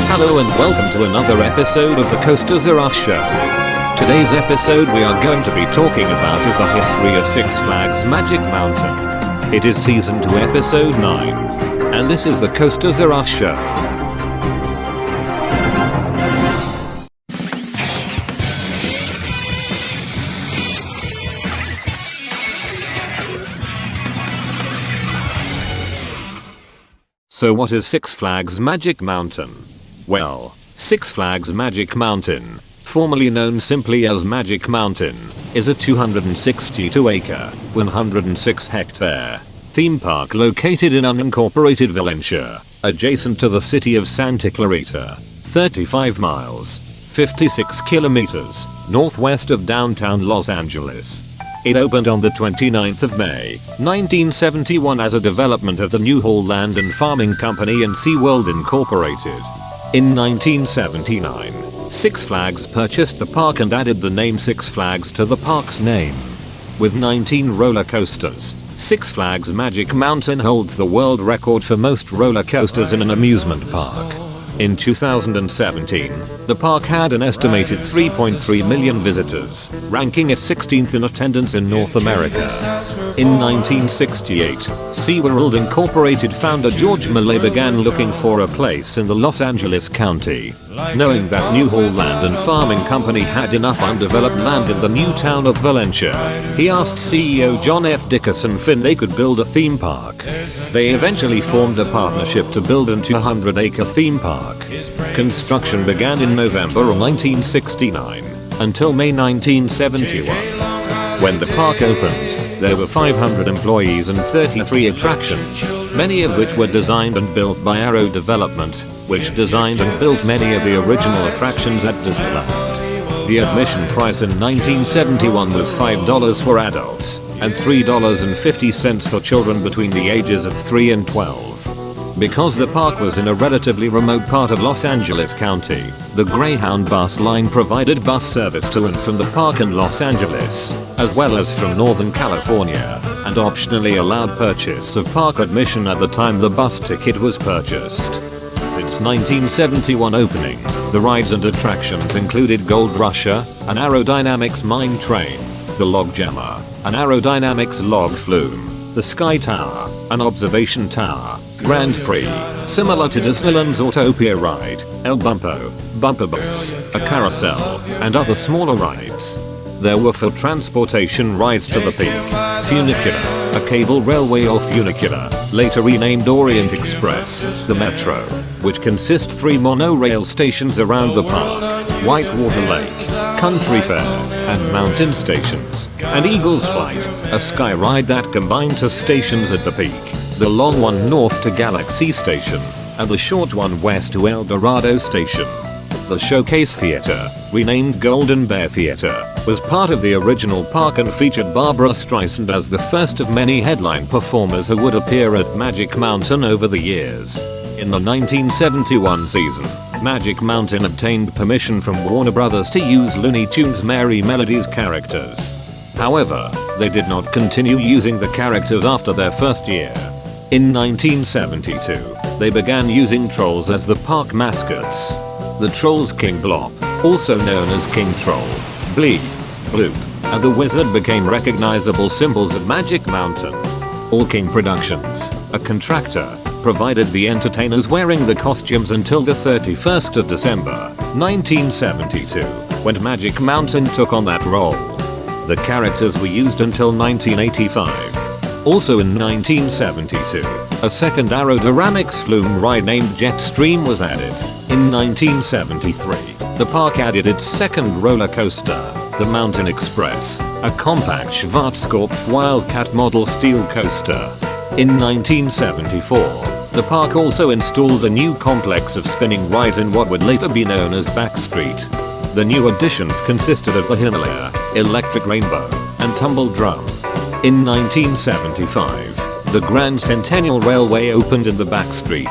Hello and welcome to another episode of the Coasters Are Us show. Today's episode we are going to be talking about is the history of Six Flags Magic Mountain. It is season 2 episode 9. And this is the Coasters Are Us show. So what is Six Flags Magic Mountain? Well, Six Flags Magic Mountain, formerly known simply as Magic Mountain, is a 262-acre, 106-hectare theme park located in unincorporated Valencia, adjacent to the city of Santa Clarita, 35 miles, 56 kilometers, northwest of downtown Los Angeles. It opened on the 29th of May, 1971 as a development of the Newhall Land and Farming Company and SeaWorld Incorporated. In 1979, Six Flags purchased the park and added the name Six Flags to the park's name. With 19 roller coasters, Six Flags Magic Mountain holds the world record for most roller coasters in an amusement park. In 2017, the park had an estimated 3.3 million visitors, ranking it 16th in attendance in North America. In 1968, SeaWorld Incorporated founder George Millay began looking for a place in the Los Angeles County. Knowing that Newhall Land and Farming Company had enough undeveloped land in the new town of Valencia, he asked CEO John F. Dickerson if they could build a theme park. They eventually formed a partnership to build a 200-acre theme park. Construction began in November of 1969 until May 1971. When the park opened, there were 500 employees and 33 attractions, many of which were designed and built by Arrow Development, which designed and built many of the original attractions at Disneyland. The admission price in 1971 was $5 for adults and $3.50 for children between the ages of 3 and 12. Because the park was in a relatively remote part of Los Angeles County, the Greyhound bus line provided bus service to and from the park in Los Angeles, as well as from Northern California, and optionally allowed purchase of park admission at the time the bus ticket was purchased. Its 1971 opening, the rides and attractions included Gold Rusher, an aerodynamics mine train, the Log Jammer, an aerodynamics log flume, the Sky Tower, an observation tower, Grand Prix, similar to Disneyland's Autopia ride, El Bumpo, Bumper Boats, a carousel, and other smaller rides. There were for transportation rides to the peak, Funicular, a cable railway or funicular, later renamed Orient Express, the Metro, which consists 3 monorail stations around the park, Whitewater Lake, Country Fair, and Mountain Stations, and Eagle's Flight, a sky ride that combined 2 stations at the peak, the long one north to Galaxy Station, and the short one west to El Dorado Station. The Showcase Theater, renamed Golden Bear Theater, was part of the original park and featured Barbra Streisand as the first of many headline performers who would appear at Magic Mountain over the years. In the 1971 season, Magic Mountain obtained permission from Warner Brothers to use Looney Tunes' Merry Melodies characters. However, they did not continue using the characters after their first year. In 1972, they began using trolls as the park mascots. The trolls King Blop, also known as King Troll, Bleep, Bloop, and the Wizard became recognizable symbols of Magic Mountain. All King Productions, a contractor, provided the entertainers wearing the costumes until the 31st of December, 1972, when Magic Mountain took on that role. The characters were used until 1985. Also in 1972, a second aerodynamics flume ride named Jetstream was added. In 1973, the park added its second roller coaster, the Mountain Express, a compact Schwarzkopf Wildcat model steel coaster. In 1974, the park also installed a new complex of spinning rides in what would later be known as Backstreet. The new additions consisted of the Himalaya, Electric Rainbow, and Tumble Drum. In 1975, the Grand Centennial Railway opened in the Backstreet.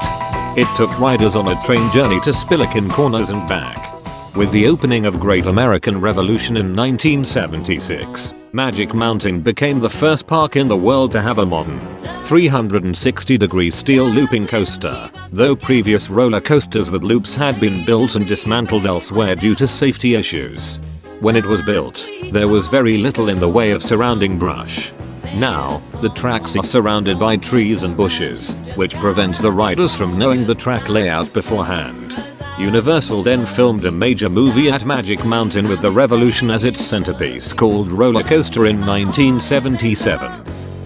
It took riders on a train journey to Spillikin Corners and back. With the opening of Great American Revolution in 1976, Magic Mountain became the first park in the world to have a modern 360-degree steel looping coaster, though previous roller coasters with loops had been built and dismantled elsewhere due to safety issues. When it was built, there was very little in the way of surrounding brush. Now, the tracks are surrounded by trees and bushes, which prevents the riders from knowing the track layout beforehand. Universal then filmed a major movie at Magic Mountain with the Revolution as its centerpiece called Roller Coaster in 1977.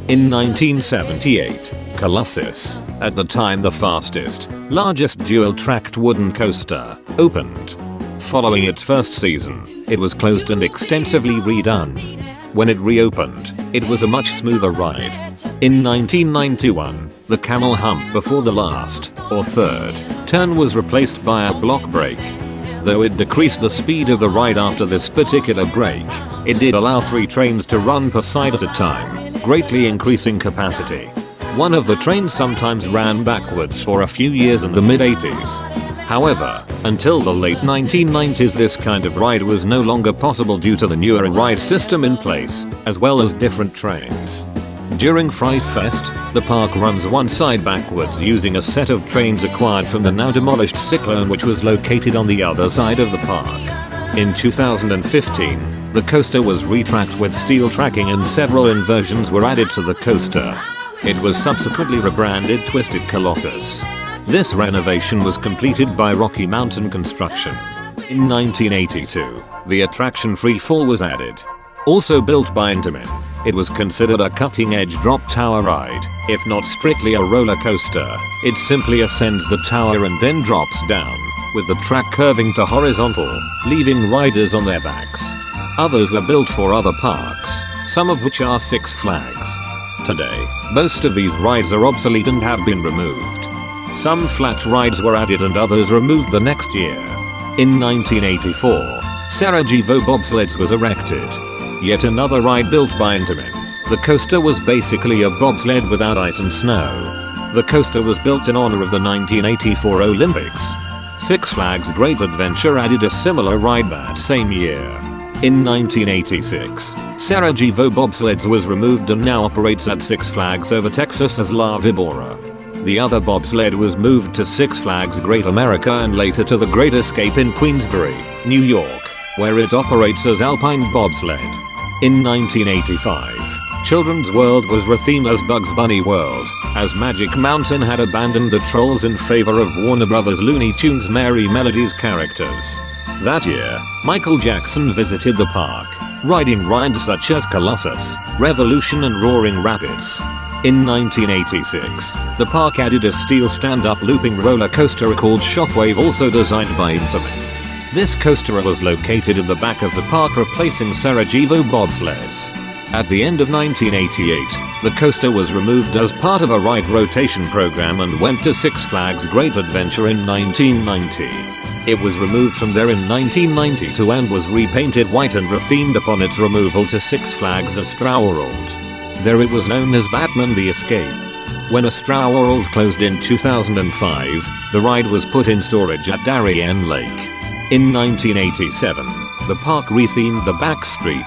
In 1978, Colossus, at the time the fastest, largest dual-tracked wooden coaster, opened. Following its first season, it was closed and extensively redone. When it reopened, it was a much smoother ride. In 1991, the camel hump before the last, or third, turn was replaced by a block brake. Though it decreased the speed of the ride after this particular break, it did allow 3 trains to run per side at a time, greatly increasing capacity. One of the trains sometimes ran backwards for a few years in the mid-80s. However, until the late 1990s this kind of ride was no longer possible due to the newer ride system in place, as well as different trains. During Fright Fest, the park runs one side backwards using a set of trains acquired from the now demolished Cyclone, which was located on the other side of the park. In 2015, the coaster was retracked with steel tracking and several inversions were added to the coaster. It was subsequently rebranded Twisted Colossus. This renovation was completed by Rocky Mountain Construction. In 1982, the attraction Free Fall was added. Also built by Intamin, it was considered a cutting-edge drop tower ride. If not strictly a roller coaster, it simply ascends the tower and then drops down, with the track curving to horizontal, leaving riders on their backs. Others were built for other parks, some of which are Six Flags. Today, most of these rides are obsolete and have been removed. Some flat rides were added and others removed the next year. In 1984, Sarajevo bobsleds was erected. Yet another ride built by Intamin. The coaster was basically a bobsled without ice and snow. The coaster was built in honor of the 1984 Olympics. Six Flags Great Adventure added a similar ride that same year. In 1986, Sarajevo bobsleds was removed and now operates at Six Flags Over Texas as La Vibora. The other bobsled was moved to Six Flags Great America and later to the Great Escape in Queensbury, New York, where it operates as Alpine Bobsled. In 1985, Children's World was rethemed as Bugs Bunny World, as Magic Mountain had abandoned the Trolls in favor of Warner Bros. Looney Tunes Merry Melodies characters. That year, Michael Jackson visited the park, riding rides such as Colossus, Revolution and Roaring Rapids. In 1986, the park added a steel stand-up looping roller coaster called Shockwave, also designed by Intamin. This coaster was located in the back of the park, replacing Sarajevo bobsleds. At the end of 1988, the coaster was removed as part of a ride rotation program and went to Six Flags Great Adventure in 1990. It was removed from there in 1992 and was repainted white and rethemed upon its removal to Six Flags Astroworld. There it was known as Batman the Escape. When Astroworld closed in 2005, the ride was put in storage at Darien Lake. In 1987, the park rethemed the back street.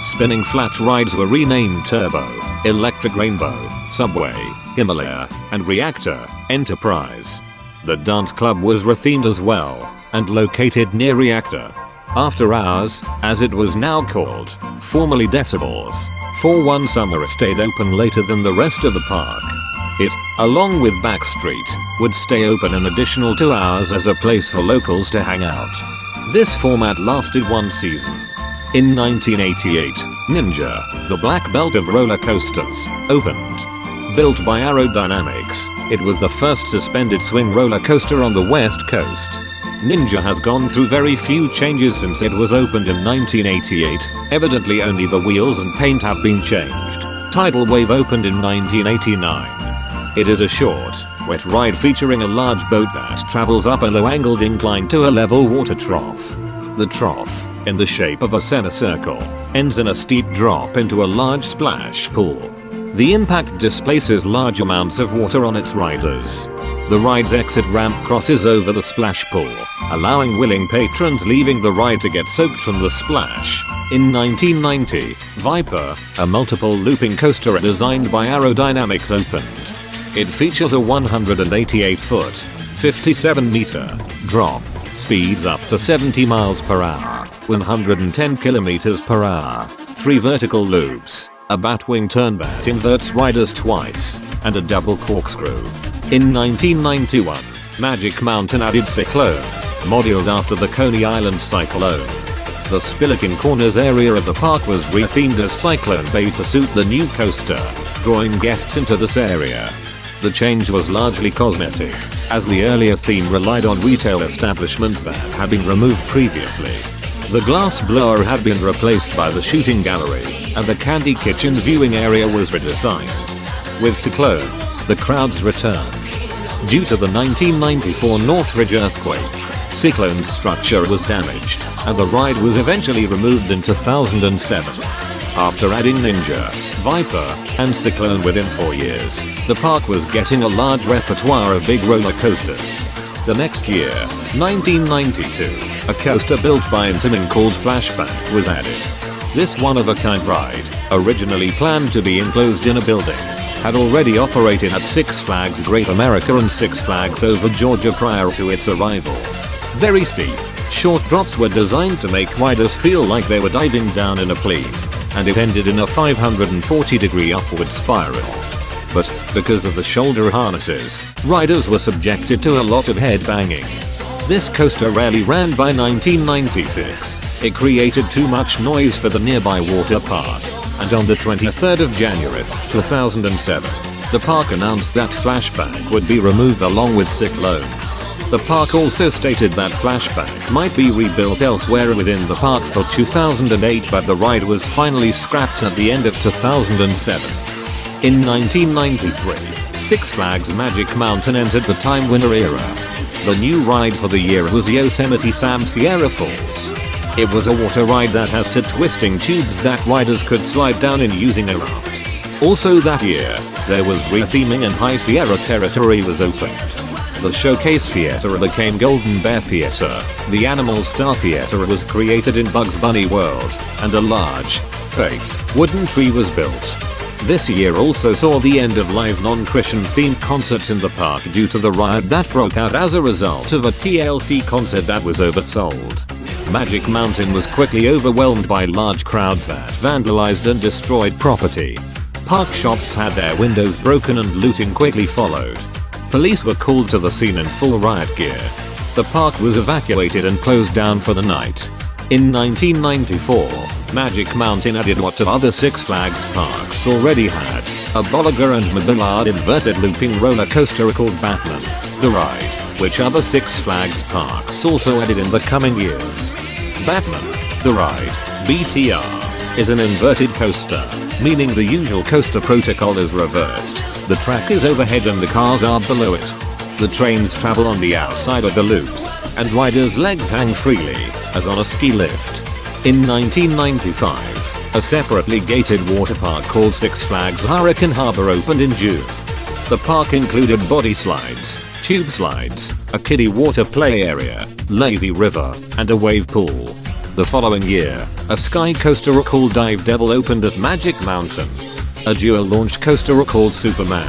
Spinning flat rides were renamed Turbo, Electric Rainbow, Subway, Himalaya, and Reactor, Enterprise. The dance club was rethemed as well, and located near Reactor. After Hours, as it was now called, formerly Decibels, for one summer stayed open later than the rest of the park. It, along with Back Street, would stay open an additional 2 hours as a place for locals to hang out. This format lasted one season. In 1988, Ninja, the black belt of roller coasters, opened. Built by Aerodynamics, it was the first suspended swing roller coaster on the West Coast. Ninja has gone through very few changes since it was opened in 1988, evidently only the wheels and paint have been changed. Tidal Wave opened in 1989. It is a short, wet ride featuring a large boat that travels up a low-angled incline to a level water trough. The trough, in the shape of a semicircle, ends in a steep drop into a large splash pool. The impact displaces large amounts of water on its riders. The ride's exit ramp crosses over the splash pool, allowing willing patrons leaving the ride to get soaked from the splash. In 1990, Viper, a multiple looping coaster designed by Aerodynamics, opened. It features a 188-foot, 57-meter drop, speeds up to 70 miles per hour, 110 kilometers per hour, 3 vertical loops, a batwing turnback inverts riders twice, and a double corkscrew. In 1991, Magic Mountain added Cyclone, modeled after the Coney Island Cyclone. The Spillikin Corners area of the park was rethemed as Cyclone Bay to suit the new coaster, drawing guests into this area. The change was largely cosmetic, as the earlier theme relied on retail establishments that had been removed previously. The glass blower had been replaced by the shooting gallery, and the candy kitchen viewing area was redesigned. With Cyclone, the crowds returned. Due to the 1994 Northridge earthquake, Cyclone's structure was damaged, and the ride was eventually removed in 2007. After adding Ninja, Viper, and Cyclone within 4 years, the park was getting a large repertoire of big roller coasters. The next year, 1992, a coaster built by Intamin called Flashback was added. This one-of-a-kind ride, originally planned to be enclosed in a building, had already operated at Six Flags Great America and Six Flags Over Georgia prior to its arrival. Very steep, short drops were designed to make riders feel like they were diving down in a plane, and it ended in a 540-degree upward spiral. But, because of the shoulder harnesses, riders were subjected to a lot of head banging. This coaster rarely ran by 1996. It created too much noise for the nearby water park, and on the 23rd of January, 2007, the park announced that Flashback would be removed along with Cyclone. The park also stated that Flashback might be rebuilt elsewhere within the park for 2008, but the ride was finally scrapped at the end of 2007. In 1993, Six Flags Magic Mountain entered the Time Winner era. The new ride for the year was Yosemite Sam Sierra Falls. It was a water ride that has two twisting tubes that riders could slide down in using a raft. Also that year, there was retheming and High Sierra Territory was opened. The Showcase Theater became Golden Bear Theater, the Animal Star Theater was created in Bugs Bunny World, and a large, fake, wooden tree was built. This year also saw the end of live non-Christian themed concerts in the park due to the riot that broke out as a result of a TLC concert that was oversold. Magic Mountain was quickly overwhelmed by large crowds that vandalized and destroyed property. Park shops had their windows broken and looting quickly followed. Police were called to the scene in full riot gear. The park was evacuated and closed down for the night. In 1994, Magic Mountain added what other Six Flags parks already had, a Bolliger and Mobillard inverted looping roller coaster called Batman, the ride, which other Six Flags parks also added in the coming years. Batman, the ride, BTR, is an inverted coaster, meaning the usual coaster protocol is reversed. The track is overhead and the cars are below it. The trains travel on the outside of the loops, and riders' legs hang freely, as on a ski lift. In 1995, a separately gated water park called Six Flags Hurricane Harbor opened in June. The park included body slides, tube slides, a kiddie water play area, lazy river, and a wave pool. The following year, a sky coaster called Dive Devil opened at Magic Mountain. A dual-launch coaster called Superman,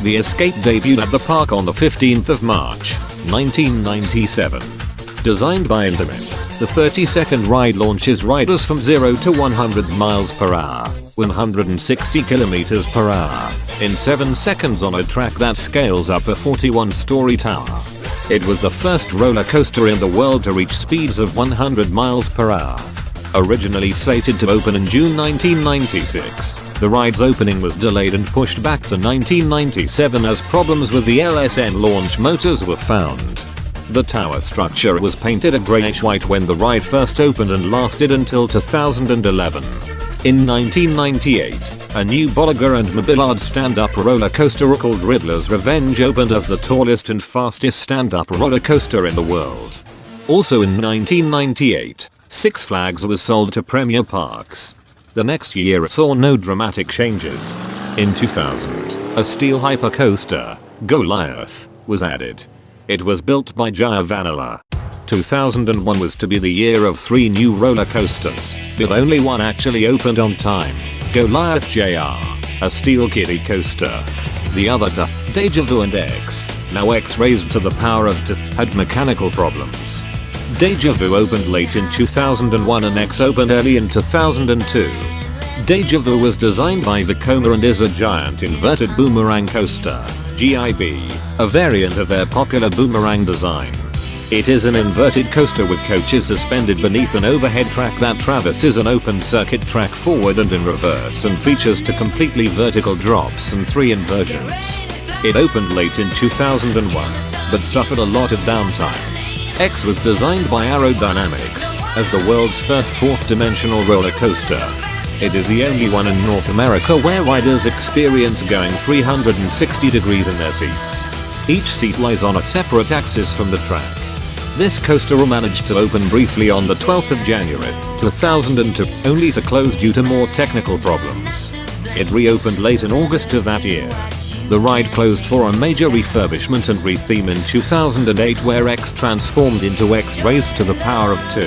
the Escape debuted at the park on the 15th of March, 1997. Designed by Intamin, the 30-second ride launches riders from 0 to 100 miles per hour, 160 kilometers per hour, in 7 seconds on a track that scales up a 41-story tower. It was the first roller coaster in the world to reach speeds of 100 miles per hour. Originally slated to open in June 1996, the ride's opening was delayed and pushed back to 1997 as problems with the LSN launch motors were found. The tower structure was painted a grayish-white when the ride first opened and lasted until 2011. In 1998, a new Bolliger and Mobillard stand-up roller coaster called Riddler's Revenge opened as the tallest and fastest stand-up roller coaster in the world. Also in 1998, Six Flags was sold to Premier Parks. The next year saw no dramatic changes. In 2000, a steel hypercoaster, Goliath, was added. It was built by Jaya Vanilla. 2001 was to be the year of 3 new roller coasters, but only one actually opened on time. Goliath JR, a steel kiddie coaster. The other two, Deja Vu and X, now X raised to the power of T, had mechanical problems. Deja Vu opened late in 2001 and X opened early in 2002. Deja Vu was designed by Vekoma and is a giant inverted boomerang coaster, GIB, a variant of their popular boomerang design. It is an inverted coaster with coaches suspended beneath an overhead track that traverses an open circuit track forward and in reverse and features 2 completely vertical drops and 3 inversions. It opened late in 2001, but suffered a lot of downtime. X was designed by Aerodynamics as the world's first 4th-dimensional roller coaster. It is the only one in North America where riders experience going 360 degrees in their seats. Each seat lies on a separate axis from the track. This coaster managed to open briefly on the 12th of January, 2002, only to close due to more technical problems. It reopened late in August of that year. The ride closed for a major refurbishment and retheme in 2008 where X transformed into X raised to the power of 2.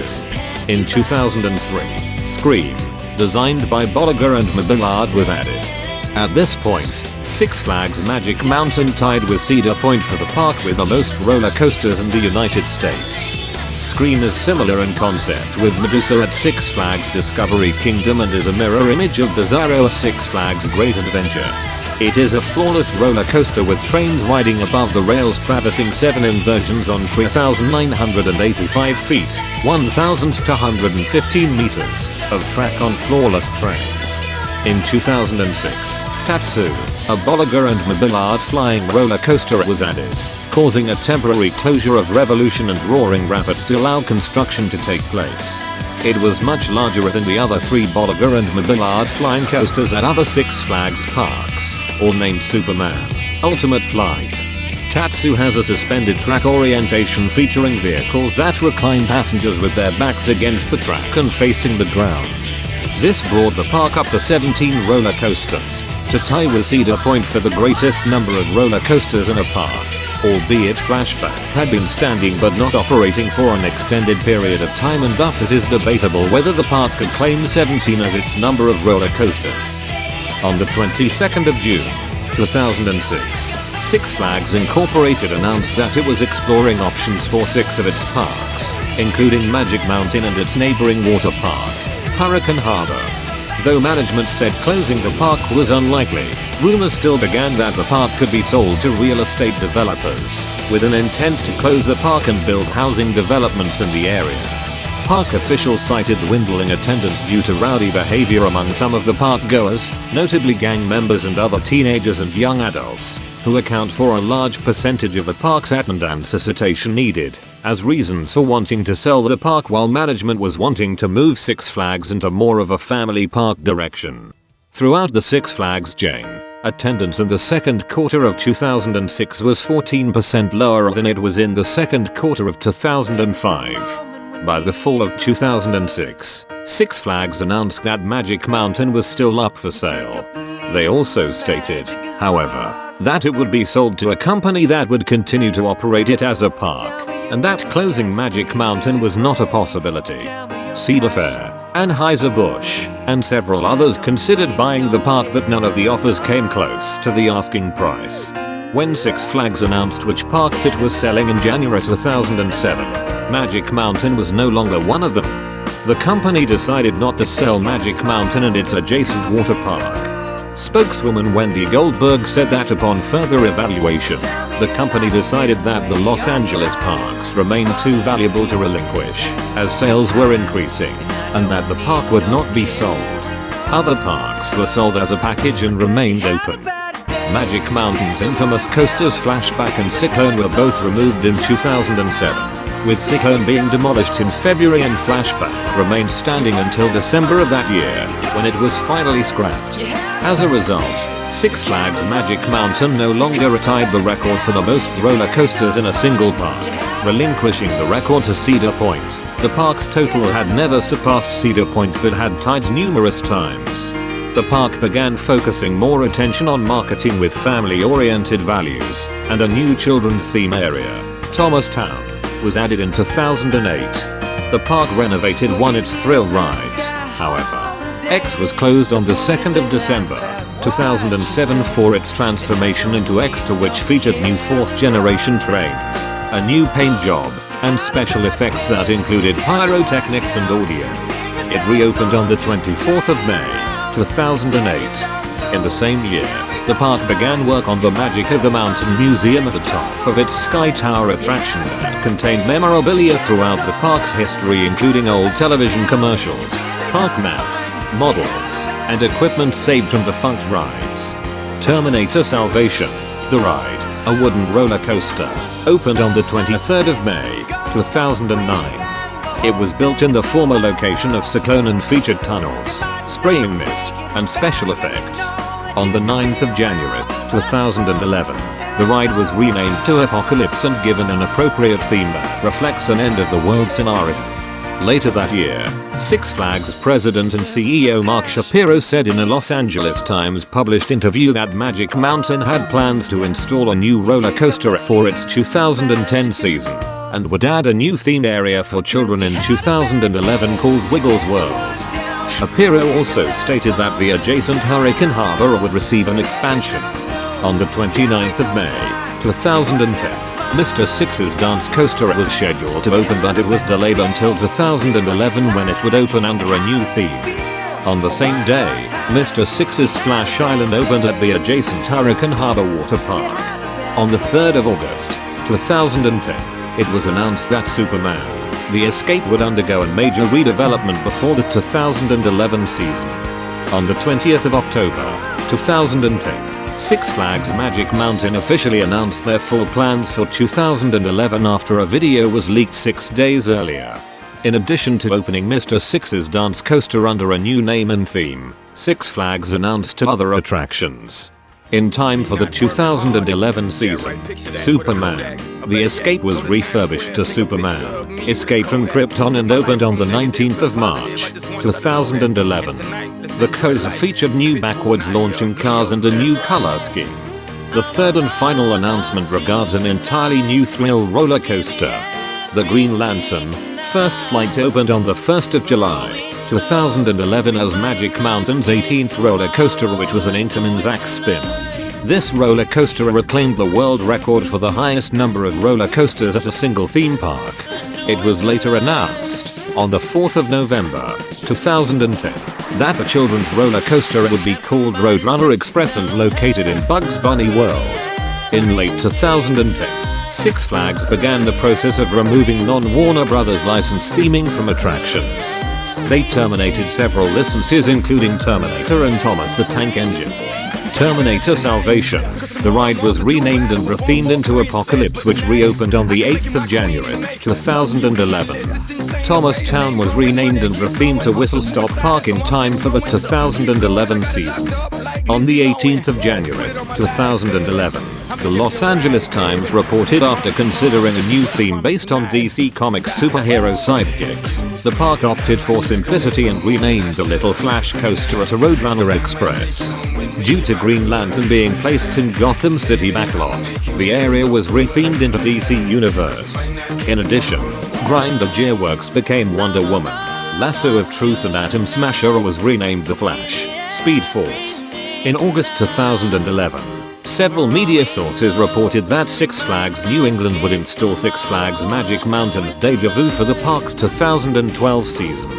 In 2003, Scream, designed by Bolliger and Mabillard, was added. At this point, Six Flags Magic Mountain tied with Cedar Point for the park with the most roller coasters in the United States. Scream is similar in concept with Medusa at Six Flags Discovery Kingdom and is a mirror image of Bizarro at Six Flags Great Adventure. It is a flawless roller coaster with trains riding above the rails traversing 7 inversions on 3,985 feet, 1,215 meters, of track on flawless trains. In 2006, Tatsu, a Bolliger and Mabillard flying roller coaster, was added, causing a temporary closure of Revolution and Roaring Rapids to allow construction to take place. It was much larger than the other 3 Bolliger and Mabillard flying coasters at other Six Flags parks, all named Superman, Ultimate Flight. Tatsu has a suspended track orientation featuring vehicles that recline passengers with their backs against the track and facing the ground. This brought the park up to 17 roller coasters, to tie with Cedar Point for the greatest number of roller coasters in a park, albeit Flashback had been standing but not operating for an extended period of time, and thus it is debatable whether the park could claim 17 as its number of roller coasters. On the 22nd of June, 2006, Six Flags Incorporated announced that it was exploring options for 6 of its parks, including Magic Mountain and its neighboring water park, Hurricane Harbor. Though management said closing the park was unlikely, rumors still began that the park could be sold to real estate developers, with an intent to close the park and build housing developments in the area. Park officials cited dwindling attendance due to rowdy behavior among some of the park goers, notably gang members and other teenagers and young adults, who account for a large percentage of the park's attendance visitation needed, as reasons for wanting to sell the park, while management was wanting to move Six Flags into more of a family park direction. Throughout the Six Flags chain, attendance in the second quarter of 2006 was 14% lower than it was in the second quarter of 2005. By the fall of 2006, Six Flags announced that Magic Mountain was still up for sale. They also stated, however, that it would be sold to a company that would continue to operate it as a park, and that closing Magic Mountain was not a possibility. Cedar Fair, Anheuser-Busch, and several others considered buying the park, but none of the offers came close to the asking price. When Six Flags announced which parks it was selling in January 2007, Magic Mountain was no longer one of them. The company decided not to sell Magic Mountain and its adjacent water park. Spokeswoman Wendy Goldberg said that upon further evaluation, the company decided that the Los Angeles parks remained too valuable to relinquish, as sales were increasing, and that the park would not be sold. Other parks were sold as a package and remained open. Magic Mountain's infamous coasters Flashback and Cyclone were both removed in 2007, with Cyclone being demolished in February and Flashback remained standing until December of that year, when it was finally scrapped. As a result, Six Flags Magic Mountain no longer retied the record for the most roller coasters in a single park, relinquishing the record to Cedar Point. The park's total had never surpassed Cedar Point but had tied numerous times. The park began focusing more attention on marketing with family-oriented values and a new children's theme area, Thomastown, was added in 2008. The park renovated one its thrill rides. However, X was closed on the 2nd of December, 2007 for its transformation into X, to which featured new 4th generation trains, a new paint job, and special effects that included pyrotechnics and audio. It reopened on the 24th of May, 2008. In the same year, the park began work on the Magic of the Mountain Museum at the top of its Sky Tower attraction that contained memorabilia throughout the park's history, including old television commercials, park maps, models, and equipment saved from defunct rides. Terminator Salvation, the ride, a wooden roller coaster, opened on the 23rd of May, 2009. It was built in the former location of Cyclone and featured tunnels, spraying mist, and special effects. On the 9th of January, 2011, the ride was renamed to Apocalypse and given an appropriate theme that reflects an end-of-the-world scenario. Later that year, Six Flags president and CEO Mark Shapiro said in a Los Angeles Times published interview that Magic Mountain had plans to install a new roller coaster for its 2010 season, and would add a new themed area for children in 2011 called Wiggles World. Shapiro also stated that the adjacent Hurricane Harbor would receive an expansion. On the 29th of May, 2010, Mr. Six's dance coaster was scheduled to open, but it was delayed until 2011 when it would open under a new theme. On the same day, Mr. Six's Splash Island opened at the adjacent Hurricane Harbor Water Park. On the 3rd of August, 2010, it was announced that Superman, the Escape would undergo a major redevelopment before the 2011 season. On the 20th of October, 2010, Six Flags Magic Mountain officially announced their full plans for 2011 after a video was leaked 6 days earlier. In addition to opening Mr. Six's dance coaster under a new name and theme, Six Flags announced 2 other attractions. In time for the 2011 season, Superman, the Escape was refurbished to Superman, Escape from Krypton, and opened on the 19th of March, 2011. The coaster featured new backwards launching cars and a new color scheme. The third and final announcement regards an entirely new thrill roller coaster. The Green Lantern first flight opened on the 1st of July, 2011 as Magic Mountain's 18th roller coaster, which was an Interminzac spin. This roller coaster reclaimed the world record for the highest number of roller coasters at a single theme park. It was later announced, on the 4th of November, 2010, that the children's roller coaster would be called Roadrunner Express and located in Bugs Bunny World. In late 2010, Six Flags began the process of removing non-Warner Brothers licensed theming from attractions. They terminated several licenses including Terminator and Thomas the Tank Engine. Terminator Salvation, the ride was renamed and rethemed into Apocalypse, which reopened on the 8th of January, 2011. Thomastown was renamed and rethemed to Whistle Stop Park in time for the 2011 season. On the 18th of January, 2011, the Los Angeles Times reported after considering a new theme based on DC Comics superhero sidekicks, the park opted for simplicity and renamed the Little Flash coaster at a Roadrunner Express. Due to Green Lantern being placed in Gotham City backlot, the area was rethemed into DC Universe. In addition, Grinder Gearworks became Wonder Woman. Lasso of Truth and Atom Smasher was renamed The Flash, Speed Force. In August 2011, several media sources reported that Six Flags New England would install Six Flags Magic Mountain's Deja Vu for the park's 2012 season.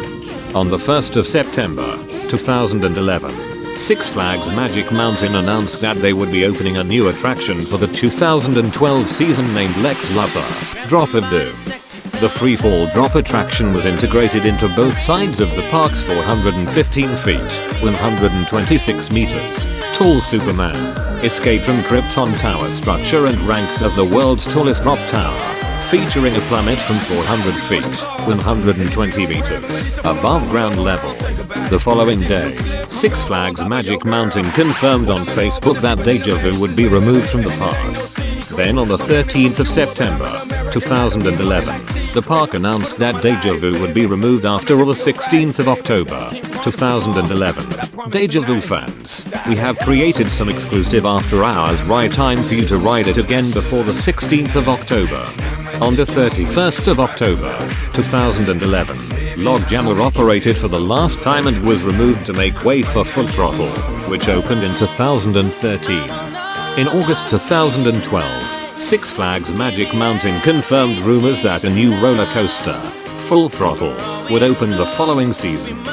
On the 1st of September, 2011, Six Flags Magic Mountain announced that they would be opening a new attraction for the 2012 season named Lex Luthor, Drop of Doom. The freefall drop attraction was integrated into both sides of the park's 415 feet, 126 meters, tall Superman, Escape from Krypton tower structure and ranks as the world's tallest drop tower, featuring a plummet from 400 feet, 120 meters, above ground level. The following day, Six Flags Magic Mountain confirmed on Facebook that Deja Vu would be removed from the park. Then on the 13th of September, 2011, the park announced that Deja Vu would be removed after the 16th of October, 2011. Deja Vu fans, we have created some exclusive after-hours ride time for you to ride it again before the 16th of October. On the 31st of October, 2011, Logjammer operated for the last time and was removed to make way for Full Throttle, which opened in 2013. In August 2012, Six Flags Magic Mountain confirmed rumors that a new roller coaster, Full Throttle, would open the following season.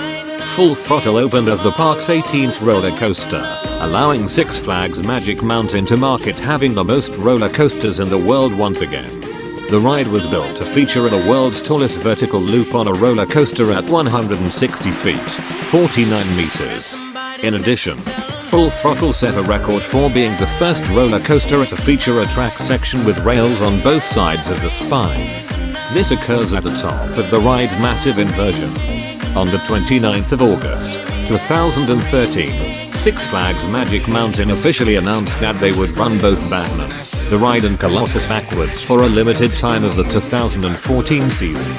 Full Throttle opened as the park's 18th roller coaster, allowing Six Flags Magic Mountain to market having the most roller coasters in the world once again. The ride was built to feature the world's tallest vertical loop on a roller coaster at 160 feet, 49 meters. In addition, Full Throttle set a record for being the first roller coaster to feature a track section with rails on both sides of the spine. This occurs at the top of the ride's massive inversion. On the 29th of August, 2013, Six Flags Magic Mountain officially announced that they would run both Batman, the ride, and Colossus backwards for a limited time of the 2014 season.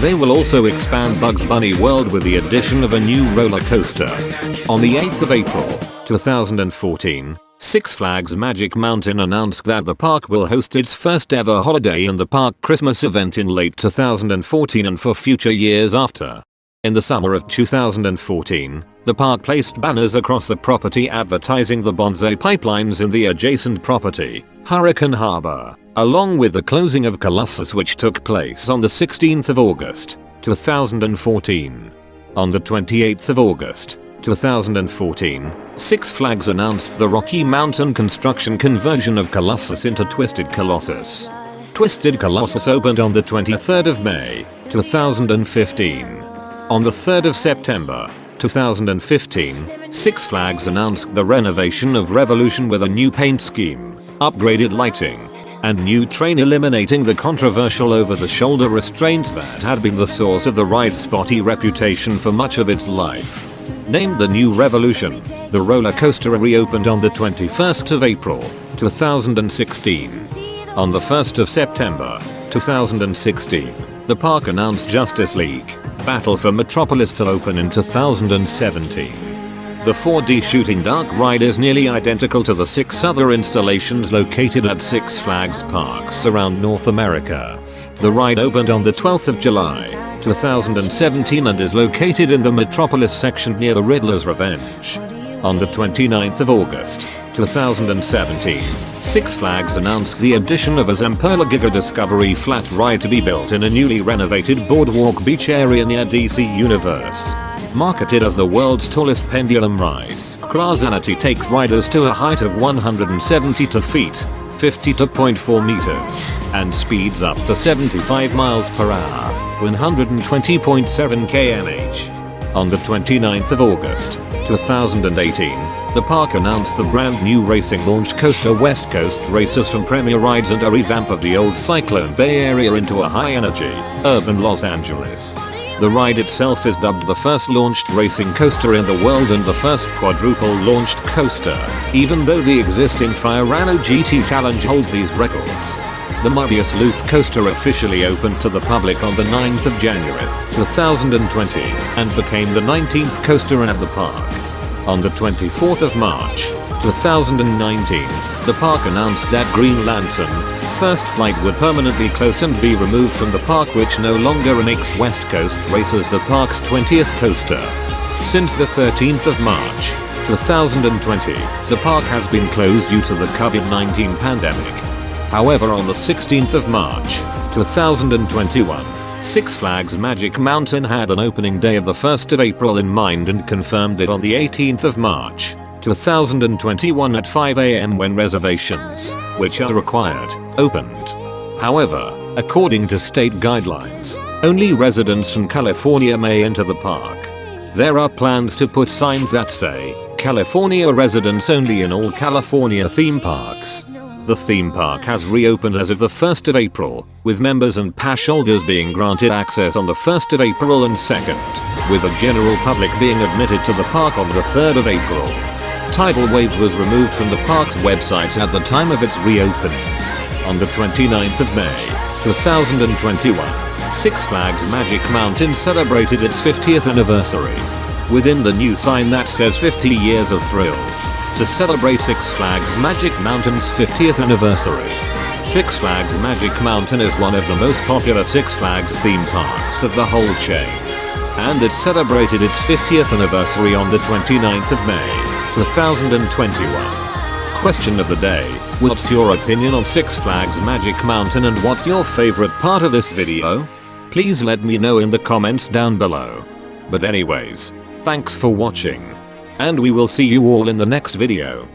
They will also expand Bugs Bunny World with the addition of a new roller coaster. On the 8th of April, 2014, Six Flags Magic Mountain announced that the park will host its first ever Holiday in the Park Christmas event in late 2014 and for future years after. In the summer of 2014, the park placed banners across the property advertising the bonsai pipelines in the adjacent property, Hurricane Harbor, along with the closing of Colossus, which took place on the 16th of August, 2014. On the 28th of August, 2014, Six Flags announced the Rocky Mountain construction conversion of Colossus into Twisted Colossus. Twisted Colossus opened on the 23rd of May, 2015. On the 3rd of September, 2015, Six Flags announced the renovation of Revolution with a new paint scheme, upgraded lighting, and new train, eliminating the controversial over-the-shoulder restraints that had been the source of the ride's spotty reputation for much of its life. Named the New Revolution, the roller coaster reopened on the 21st of April, 2016. On the 1st of September, 2016, the park announced Justice League: Battle for Metropolis to open in 2017. The 4D shooting dark ride is nearly identical to the 6 other installations located at Six Flags parks around North America. The ride opened on the 12th of July, 2017 and is located in the Metropolis section near the Riddler's Revenge. On the 29th of August, 2017, Six Flags announced the addition of a Zamperla Giga Discovery flat ride to be built in a newly renovated Boardwalk Beach area near DC Universe. Marketed as the world's tallest pendulum ride, Krasanity takes riders to a height of 172 feet, 52.4 meters, and speeds up to 75 miles per hour, 120.7 km/h. On the 29th of August, 2018, the park announced the brand new racing launch coaster West Coast Racers from Premier Rides and a revamp of the old Cyclone Bay area into a high-energy, urban Los Angeles. The ride itself is dubbed the first launched racing coaster in the world and the first quadruple launched coaster, even though the existing Fiorano GT Challenge holds these records. The Mobius Loop coaster officially opened to the public on the 9th of January, 2020, and became the 19th coaster at the park. On the 24th of March, 2019, the park announced that Green Lantern First Flight would permanently close and be removed from the park, which no longer makes West Coast Racers the park's 20th coaster. Since the 13th of March, 2020, the park has been closed due to the COVID-19 pandemic. However, on the 16th of March, 2021, Six Flags Magic Mountain had an opening day of the 1st of April in mind and confirmed it on the 18th of March, 2021 at 5 a.m. when reservations, which are required, opened. However, according to state guidelines, only residents from California may enter the park. There are plans to put signs that say, California residents only in all California theme parks. The theme park has reopened as of the 1st of April, with members and pass holders being granted access on the 1st of April and 2nd, with the general public being admitted to the park on the 3rd of April. Tidal Wave was removed from the park's website at the time of its reopening. On the 29th of May, 2021, Six Flags Magic Mountain celebrated its 50th anniversary. Within the new sign that says 50 years of thrills, to celebrate Six Flags Magic Mountain's 50th anniversary. Six Flags Magic Mountain is one of the most popular Six Flags theme parks of the whole chain. And it celebrated its 50th anniversary on the 29th of May, 2021. Question of the day, what's your opinion on Six Flags Magic Mountain and what's your favorite part of this video? Please let me know in the comments down below. But anyways, thanks for watching. And we will see you all in the next video.